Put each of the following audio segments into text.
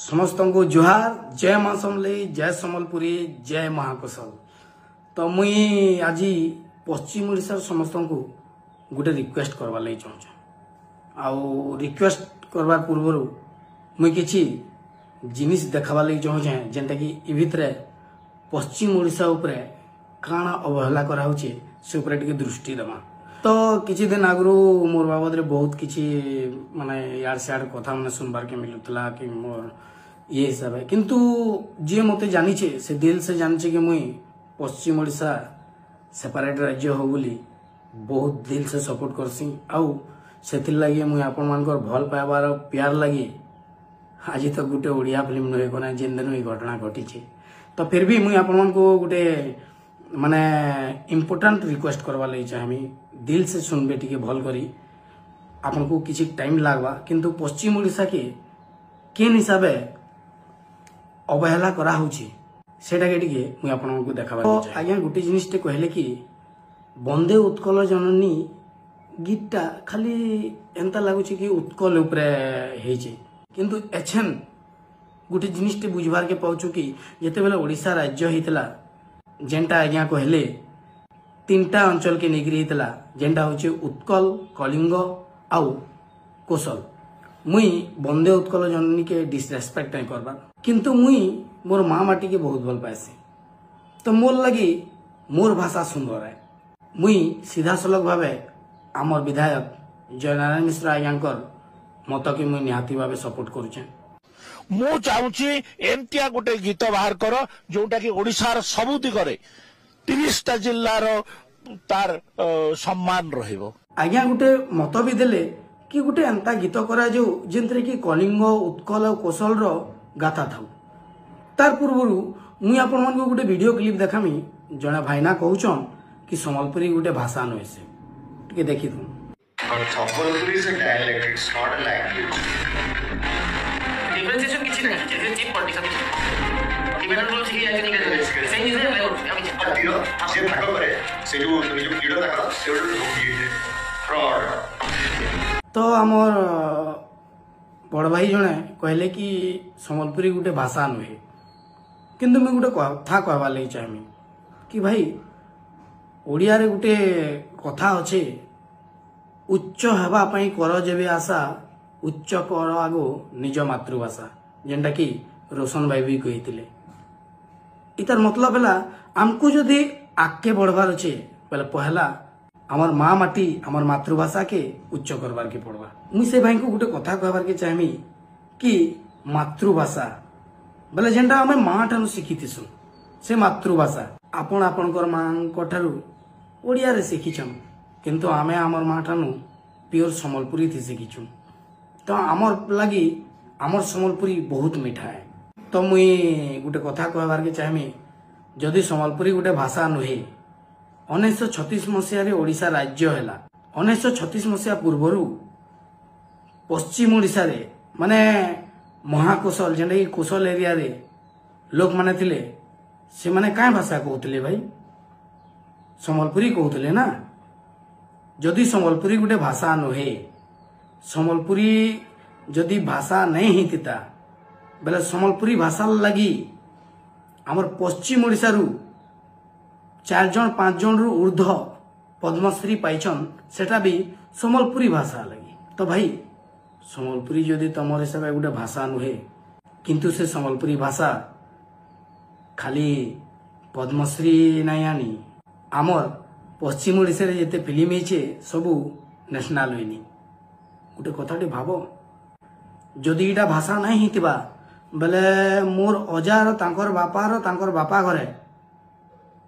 समस्त को जुहार। जय मां समलेई, जय समलपुरी, जय महाकोशल। तो मुई आज पश्चिम ओडिशा समस्त को गोटे रिक्वेस्ट करवा लगी चाहूँ। आउ रिक्वेस्ट करवा पूर्व मुई किछि जिनिस देखावा लगी चाहूँ जेनटा कि इ भितरे पश्चिम ओडिशा उपरे काना अवहेला करा होचे से उपरे टिके दृष्टि देमा। तो किछि दिन आगु मोर बाबद रे बहुत किछि माने यार सियार कथा माने सुनबार के मिलुतला कि मोर ये हिसाब है, किंतु जे मते जानी छे से दिल से जानी छे कि मुई पश्चिम ओडिशा सेपरेट राज्य हो बोली बहुत दिल से सपोर्ट करसी। आउ सेथिर लागि मुई आपन मानकर भल पाइबार प्यार लागि आज तक गोटे ओडिया फिल्म नहे कोना जेन दिन ई घटना घटी छे। तो फिर भी मुई आपन मान को गोटे माने इम्पोर्टेंट रिक्वेस्ट करवा लगी चाहमी, दिल से सुनबे टिके भल करी। आपन को किछि टाइम लागबा, किंतु पश्चिम ओडिशा के केन हिसाबे अवहेला करा होछि सेटा के टिके मुई आपन को देखाबा चाहे। आज्ञा गोटे जिनिसटे कहले कि वंदे उत्कल जननी गीतटा खाली एंता लागुछि कि उत्कल उपरे हेछि, किंतु एछन गोटे जिनिसटे बुझबार के पाउछु कि जेते बेला ओडिशा राज्य हितला जेनटा आज्ञा कहले तीनटा अंचल के निगरी हितला जेनटा होछि उत्कल, कलिंग आउ कोशल। मुई वंदे उत्कल जननी के डिसरेस्पेक्ट नहीं करबा, किंतु मुई मोर माँ माटी के बहुत भल पाएसी। तो मोर लगी मोर भाषा सुंदर है। मुई सीधा सलग भावे आमर विधायक जयनारायण मिश्र आज्ञाकर मत के मुई निहाती भावे सपोर्ट करूछे। मु चाहूची एमतिया गोटे गीत बाहर कर जोटा कि ओडिशार सबु दिगरे 30टा जिल्लार तार सम्मान रहिबो। आज्ञा गोटे मत भी देले कि गोटे एंता गीत करा जो जेंतरे कि कलिंग, उत्कल और कोशल रो गाथा थाउ। तार पूर्वरु मुई आपन मन को गोटे वीडियो क्लिप देखामी। जणा भाईना कहउछन कि संबलपुरी गोटे भाषा नहे से टिके देखि दु। Sambalpuri is a dialect, it's not a language. Differentiation किछि नै, जे चीप पॉलिटिक्स डिफरेंट रूल सिखि आके निकल सही चीज है। अभी तीनो से भाग करे से जो वीडियो देखा से फ्रॉड। तो आमर बड़ भाई जने कहले कि संबलपुरी गोटे भाषा नहे, किंतु मैं गोटे कथा कहबा लगी चाहमी कि भाई ओडिया रे गोटे कथा अच्छे, उच्च हेबा पई कर जेबे आशा, उच्च कर आगो निज मातृभाषा, जेनटा कि रोशन भाई भी कहिथिले। इतार मतलब है आमको जदि आगे बढ़वार अच्छे पहले पहला आमर माँ माटी आमर मातृभाषा के उच्च करवार के पड़वा। मुई से भाई को गोटे कथा कहबार के चाहमी कि मातृभाषा बोले जेनटा आमे माँ ठानु शिखिथिसु से मातृभाषा आपण आपणकर माँ ठारू ओडिया रे शिखिछन, किंतु आमे आमर माँ ठानु प्योर संबलपुरी थी शिखिछु। तो आमर लगी आमर संबलपुरी बहुत मीठा है। तो मुई गोटे कथा कहबार के चाहमी, जदि संबलपुरी गोटे भाषा नुहे 1936 मसीह रे ओडिशा राज्य हैला। 1936 मसीहा पूर्वरु पश्चिम ओडिशा रे माने महाकोशल जेंटा कि कोशल एरिया रे लोक माने थिले, से माने काय भाषा कहउतले भाई? संबलपुरी कहउतले ना। जदि संबलपुरी गोटे भाषा नुहे, संबलपुरी जदि भाषा नहीं हितिता बेले संबलपुरी भाषा लगी आमर पश्चिम ओडिशा रु 4 जन 5 जन रु ऊर्ध्व पद्मश्री पाइछन, सेटा भी संबलपुरी भाषा लगी। तो भाई संबलपुरी जदि तमर हिसाब गोटे भाषा नुहे, किंतु से संबलपुरी भाषा खाली पद्मश्री नहीं आनी, आमर पश्चिम ओडिशा रे जेते फिल्म हेचे सबू नेशनल होइनी। गोटे कथाटी भाव, जदि इटा भाषा नहीं हितिबा बेले मोर अजार तांकर बापा घरे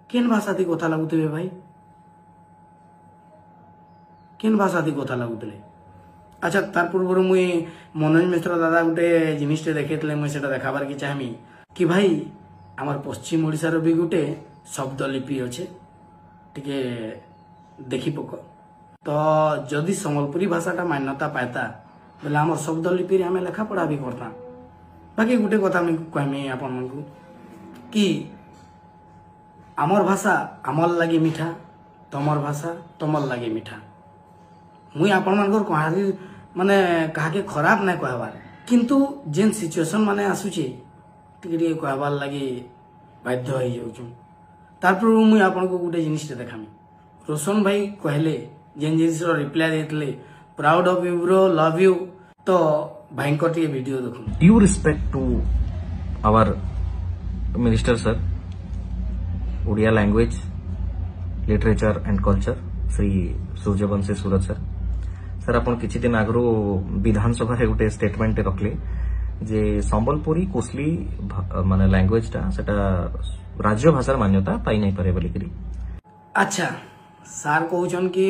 केन भाषा थी कथा लागुतबे भाई? केन भाषा थी कथा लागुतले? अच्छा, तार पूर्व मुई मनोज मिश्र दादा गोटे जिनिसटे देखेतले, मुई सेटा देखाबार के चाहमी कि भाई आमर पश्चिम ओडिशा रो भी गोटे शब्द लिपि अच्छे, टिके देखि पक। तो जदि संबलपुरी भाषाटा मान्यता पाता बेले आमर शब्द लिपि रे हमें लेखा पढ़ा भी करता। बाकी गोटे कथा मैं कहमी आपन मन को कि आमर भाषा आमर लगे मीठा, तमर भाषा तमर लगे मीठा। मुई आपन मानकर कहारी माने कहा के खराब नहीं कहबार, किंतु जेन सिचुएशन माने आसुचे टिके कहबार लगे बाध्य हो जाऊँ तारपर मुझे आपन को गोटे जिनिस देखामी रोशन भाई कहले जेन जिनिस रिप्लाई देते proud of you bro love you तो भाई को टे वीडियो देखु due respect to our minister sir Odia language literature and culture Shri Suryavanshi Suraj sir sir अपन किछि दिन आगरो विधानसभा रे गोटे स्टेटमेंट रखले जे संबलपुरी कोसली माने लैंग्वेज टा सेटा राज्य भाषा मान्यता पाई नहीं पारे बोली करी। अच्छा सार कहउछन कि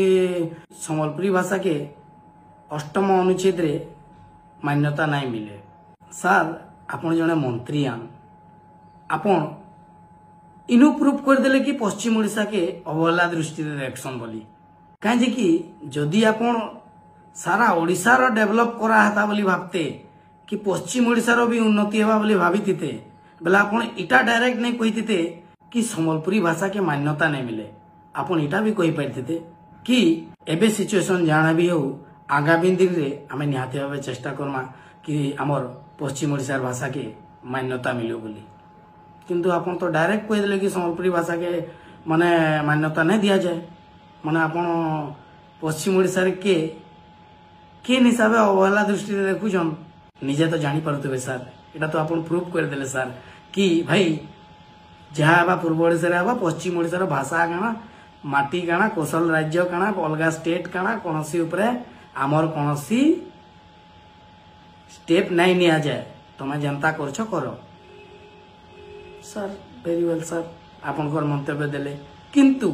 संबलपुरी भाषा के 8म अनुच्छेद रे मान्यता नहीं मिले। सार आपण जने मंत्री आन आपण इनु प्रूफ कर देले कि पश्चिम ओडिशा के अवहेला दृष्टि देखसन बोली कहीं कि जदि आपण सारा ओडिशा रो डेवलप करा हता बोली भाबते कि पश्चिम ओडिशा रो भी उन्नति हेबा बोली भाबितिते बेला आपण इटा डायरेक्ट नहीं कहितिते कि संबलपुरी भाषा के मान्यता नहीं मिले आपण इटा भी कहि पाइतिते कि एबे सिचुएशन जाना भी हो आगामी दिन रे हमें निहाती भाबे चेष्टा करमा कि हमर पश्चिम ओडिशा भाषा के मान्यता मिलो बोली किंतु आपण तो डायरेक्ट कहि देले कि संबलपुरी भाषा के माने मान्यता नहीं दिया जाए माने आपण पश्चिम ओडिशा रे के हिसाब से अवहेला दृष्टि देखुन निजे तो जानी पारुथिबे सर एटा तो आपण प्रूफ कर देले सर कि भाई जहाँ पूर्व ओडिशा पश्चिम ओडिशा भाषा काना माटी काना कौशल राज्य काना अलग स्टेट काना कौन आमर कौन स्टेप नहीं निया जाए तुम्हें जनता करछ कर सर वेरी वेल सर आपण मंतव्य देले किंतु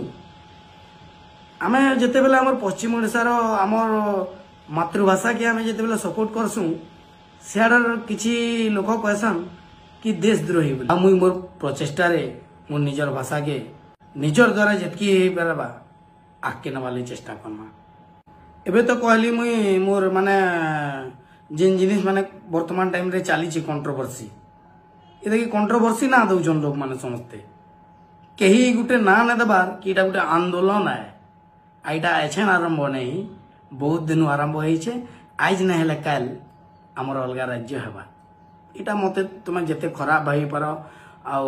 आमे जेते बेले हमर पश्चिम ओडिशा रो हमर मातृभाषा के आमे जेते बेले सपोर्ट करसु सियाडर किछि लोक कहसन कि देशद्रोही बोली मुई मोर प्रचेष्टा रे मोर निजर भाषा के निजर द्वारा जेतकी हे परबा आके नवाली चेष्टा करना एबे तो कहली मुई मोर माने जिन जिनिस माने वर्तमान टाइम रे चली कंट्रोवर्सी ये देखिए कंट्रोवर्सी ना दौन लोक माने समझते कहीं गोटे ना ना देवार कि गोटे आंदोलन है आईटा एछेन आरंभ नहीं बहुत दिन आरंभ होइछे आज ना हेले काल हमर अलग राज्य हेबा इटा मते तुम जेते खराब भाई पार आउ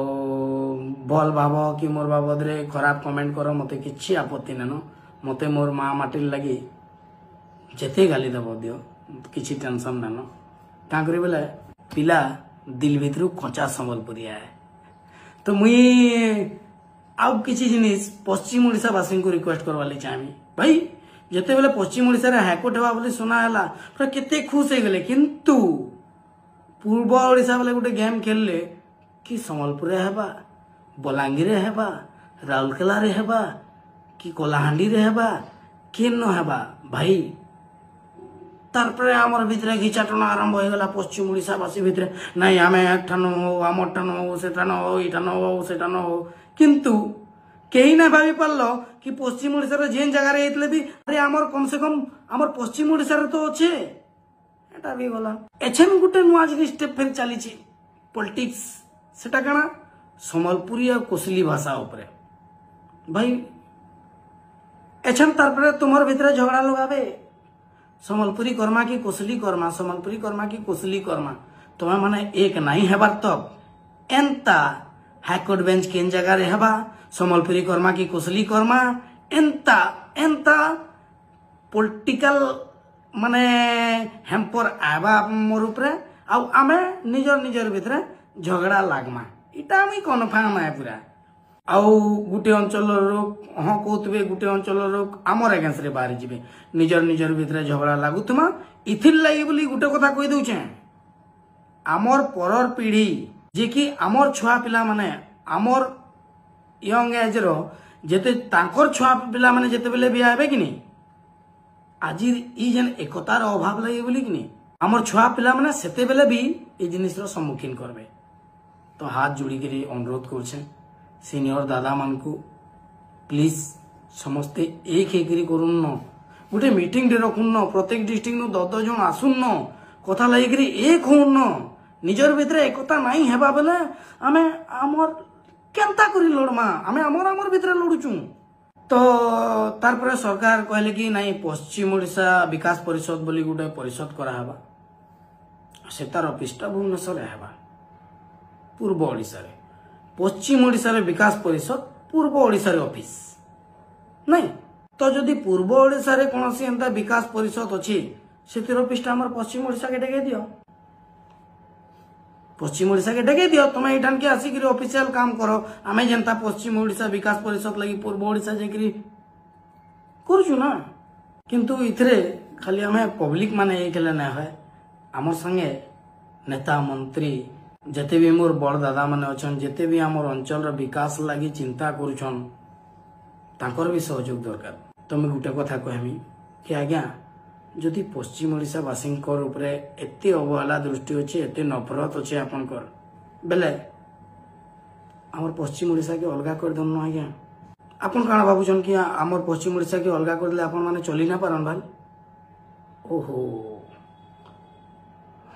भल भाव कि मोर बाबद रे खराब कमेंट करो मते किछि आपत्ति ननो मते मोर माँ माटी लगी जेते गाली दब दियो किछि टेंशन ननो का करी बेले पिला दिल भितरु कच्चा संबलपुरी है तो मुई आउ किछि जिनिस पश्चिम ओडिशा वासी को रिक्वेस्ट करवा ले चाहमी भाई जेते बेले पश्चिम ओडिशा रे हाईकोर्ट हेबा बोली सुना हला पूरा केते खुश हे गेले किंतु पूर्व ओडिशा बेले गोटे गेम खेलले कि संबलपुर हेबा बलांगीर हेबा राउरकेला रे हेबा कि कोलाहांडी रे हेबा केन हेबा भाई तारपरे हमर भितरे घिचाटना आरंभ हो गला पश्चिम ओडिशा वासी भितरे नहीं आमे ठानो हो हमर ठानो हो सेठानो हो इठानो हो सेठानो हो किंतु कहीं ना भाभी पारलो कि पश्चिम ओडिशा रे जेन जगह रे हेतले भी अरे हमर कम से कम हमर पश्चिम ओडिशा रे तो अच्छे एटा भी गला एछन गुटे नुआ जिनि स्टेप फेर चली छी पॉलिटिक्स सेटा काना संबलपुरी और कोसली भाषा ऊपर भाई एछन तारपरे तुमर भितरे झगड़ा लगाबे संबलपुरी कर्मा की कोसली कर्मा संबलपुरी कर्मा की कोसली कर्मा तुम्हें माने एक नहीं हेबार तब एंता हाईकोर्ट बेंच केन जगह रे हेबा संबलपुरी कर्मा की कोसली कर्मा एंता एंता पॉलिटिकल माने हेम्पर आबा मोर ऊपर आउ आमे निजर निजर भितरे झगड़ा लागमा इटा आमी कन्फर्म है पूरा आउ गुटे अंचल लोक हाँ कहते गुटे अंचल लोक आमर एगेंस्ट रे बाहरी जिबे निजर निजर भितरे झगड़ा लागुतमा इथिर लागि बोली गुटे कथा कहि दउछे आमर परर पीढ़ी जे कि आमर छुआ पिला माने आमर यंग एज रो जेते तांकर छुआ पिला माने जेते बेले बिया हेबे कि नहीं आज ई जेन एकतार अभाव लागि बोली कि नहीं आमर छुआ पिला माने सेते बेले भी ए जिनिस रो सम्मुखीन करबे तो हाथ जोड़ी के अनुरोध करछे सीनियर दादा मान को प्लीज समस्ते एक हेकरी करूँ न गोटे मीटिंग डे रखुन न प्रत्येक डिस्ट्रिक्ट नु 10 जन आसुन न कथा लगिकरी एक होन न निजर भितरे एकता नहीं हेबा बेले आमे हमर केनता करी लड़मा आमे हमर भितरे लड़ुचु तो तारपरे सरकार कहले कि नहीं पश्चिम ओडिशा विकास परिषद बोली गोटे परिषद करा हबा से तार ऑफिसटा भुवनेश्वर हेबा पूर्व ओडिशा रे पश्चिम ओडिशा रे विकास परिषद पूर्व ओडिशा रे ऑफिस नहीं तो जदि पूर्व ओडिशा रे कोनोसी एंता विकास परिषद अछि सेतिर ऑफिसटा हमर पश्चिम ओडिशा के डेगे दियो पश्चिम ओडिशा के डेगे दियो तमे इठान के आसी करी ऑफिशियल काम करो आमे जनता पश्चिम ओडिशा विकास परिषद लगी पूर्व ओडिशा जेकरी करछु ना किंतु इथरे खाली हमें पब्लिक माने एक ना है आमर संगे नेता मंत्री जेते भी मोर बड़ दादा माने अछन जेते भी आमर अंचल विकास लगी चिंता करुछन तांकर भी सहयोग दरकार तो मैं गोटे कथा कहमी कि आज्ञा जदि पश्चिम ओडिशा वासींकर उपरे एते अवहेला दृष्टि अच्छे एते नफरत अच्छे आपनकर बेले आमर पश्चिम ओडिशा के अलगा कर दम न आज्ञा आपन काना भाबुछन कि आमर पश्चिम ओडिशा के अलगा कर दे आपन माने चली ना पारन भाई ओहो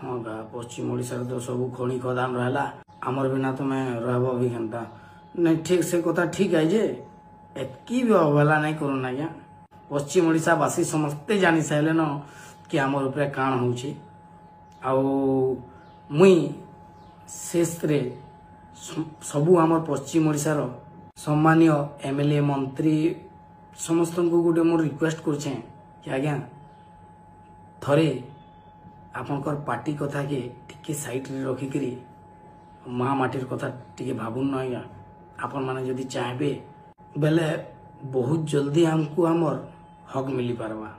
हाँ गा पश्चिम ओडिशा तो सब खणी खदान रहला आमर बिना तुम्हें रहबो भी केनता नहीं ठीक से कथा ठीक है जे एतकी भी अवहेला नहीं करू ना आज्ञा पश्चिम ओडिशा वासी समस्ते जानी सारे न कि आमर उपरे काण होउछि आउ मुई शेष रे सबू आमर पश्चिम ओडिशा रो सम्मानीय एमएलए मंत्री समस्त को गोटे मोर रिक्वेस्ट करछे कि आज्ञा थरे आपनकर पार्टी कथा के टिके साइड रे रखी करी महामाटीर कथा टिके भाबुन न आज्ञा आपन माने जदि चाहबे बेले बहुत जल्दी हमको हमर हक मिली पारवा।